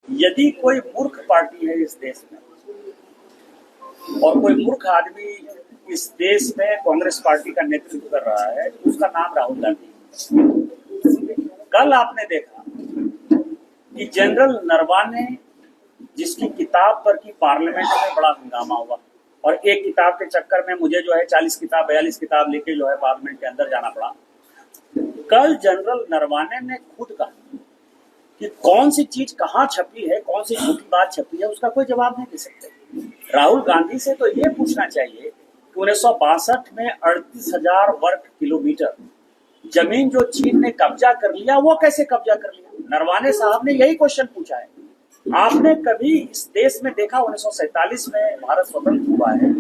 यदि कोई मूर्ख पार्टी है इस देश में और कोई मूर्ख आदमी इस देश में कांग्रेस पार्टी का नेतृत्व कर रहा है, उसका नाम राहुल गांधी। कल आपने देखा कि जनरल नरवाने, जिसकी किताब पर की पार्लियामेंट में बड़ा हंगामा हुआ और एक किताब के चक्कर में मुझे जो है 40 किताब 42 किताब लेके जो है पार्लियामेंट के अंदर जाना पड़ा। कल जनरल नरवाने ने खुद कहा कि कौन सी चीज कहाँ छपी है, कौन सी झूठी बात छपी है, उसका कोई जवाब नहीं दे सकते। राहुल गांधी से तो ये पूछना चाहिए कि 1962 में 38,000 वर्ग किलोमीटर जमीन जो चीन ने कब्जा कर लिया, वो कैसे कब्जा कर लिया। नरवाने साहब ने यही क्वेश्चन पूछा है। आपने कभी इस देश में देखा 1947 में भारत स्वतंत्र हुआ है,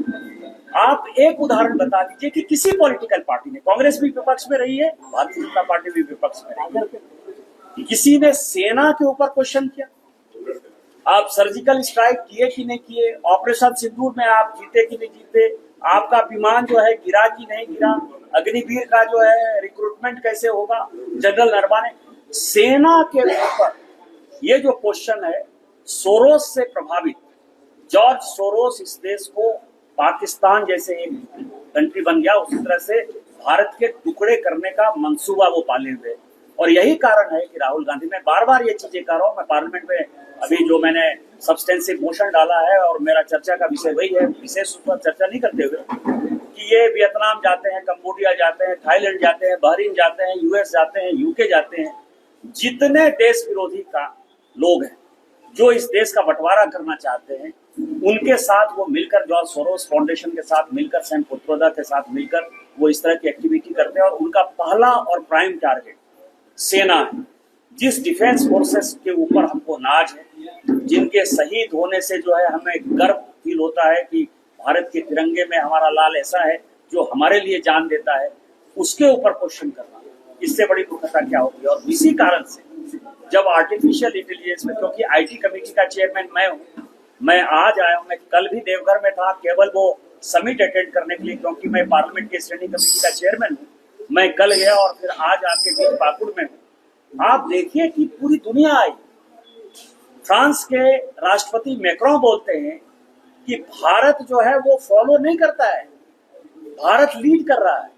आप एक उदाहरण बता दीजिए कि किसी पॉलिटिकल पार्टी ने, कांग्रेस भी विपक्ष में रही है, भारतीय जनता पार्टी भी विपक्ष में रही है, किसी ने सेना के ऊपर क्वेश्चन किया, आप सर्जिकल स्ट्राइक किए कि नहीं किए, ऑपरेशन सिंदूर में आप जीते कि नहीं जीते, आपका विमान जो है गिरा कि नहीं गिरा, अग्निवीर का जो है रिक्रूटमेंट कैसे होगा। जनरल नरवाने सेना के ऊपर ये जो क्वेश्चन है, सोरोस से प्रभावित जॉर्ज सोरोस इस देश को पाकिस्तान जैसे एक कंट्री बन गया, उसी तरह से भारत के टुकड़े करने का मंसूबा वो पाले हुए। और यही कारण है कि राहुल गांधी, मैं बार बार ये चीजें कह रहा हूँ, मैं पार्लियामेंट में अभी जो मैंने सब्सटेंसिव मोशन डाला है और मेरा चर्चा का विषय वही है, विशेष रूप पर चर्चा नहीं करते हुए कि ये वियतनाम जाते हैं, कंबोडिया जाते हैं, थाईलैंड जाते हैं, बहरीन जाते हैं, यूएस जाते हैं, यूके जाते हैं, जितने देश विरोधी का लोग हैं जो इस देश का बंटवारा करना चाहते हैं, उनके साथ वो मिलकर, जॉर्ज सोरोस फाउंडेशन के साथ मिलकर, सैम पित्रोदा के साथ मिलकर वो इस तरह की एक्टिविटी करते हैं। और उनका पहला और प्राइम टारगेट सेना है। जिस डिफेंस फोर्सेस के ऊपर हमको नाज है, जिनके शहीद होने से जो है हमें गर्व फील होता है कि भारत के तिरंगे में हमारा लाल ऐसा है जो हमारे लिए जान देता है, उसके ऊपर क्वेश्चन करना, इससे बड़ी मूर्खता क्या होगी। और इसी कारण से जब आर्टिफिशियल इंटेलिजेंस में, क्योंकि आईटी कमेटी का चेयरमैन मैं हूँ, मैं आज आया हूँ, मैं कल भी देवघर में था केवल वो समिट अटेंड करने के लिए, क्योंकि मैं पार्लियामेंट के स्टैंडिंग कमेटी का चेयरमैन हूँ। मैं कल गया और फिर आज आपके बीच पाकुड़ में हूँ। आप देखिए कि पूरी दुनिया आई। फ्रांस के राष्ट्रपति मैक्रों बोलते हैं कि भारत जो है वो फॉलो नहीं करता है, भारत लीड कर रहा है।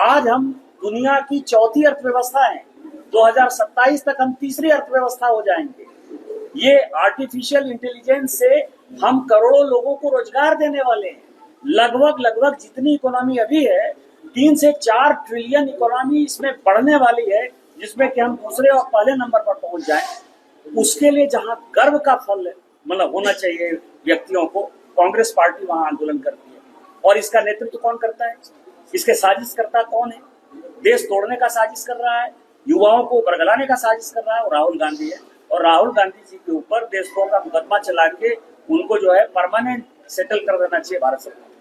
आज हम दुनिया की चौथी अर्थव्यवस्था है, 2027 तक हम तीसरी अर्थव्यवस्था हो जाएंगे। ये आर्टिफिशियल इंटेलिजेंस से हम करोड़ों लोगों को रोजगार देने वाले हैं। लगभग जितनी इकोनॉमी अभी है, 3 से 4 ट्रिलियन इकोनॉमी इसमें बढ़ने वाली है, जिसमें कि हम दूसरे और पहले नंबर पर पहुंच जाएं। उसके लिए जहां गर्व का फल मतलब होना चाहिए व्यक्तियों को, कांग्रेस पार्टी वहां आंदोलन करती है। और इसका नेतृत्व कौन करता है, इसके साजिशकर्ता कौन है, देश तोड़ने का साजिश कर रहा है, युवाओं को बरगलाने का साजिश कर रहा है, और राहुल गांधी है। और राहुल गांधी जी के ऊपर देशद्रोह का मुकदमा चला के उनको जो है परमानेंट सेटल कर देना चाहिए भारत सरकार।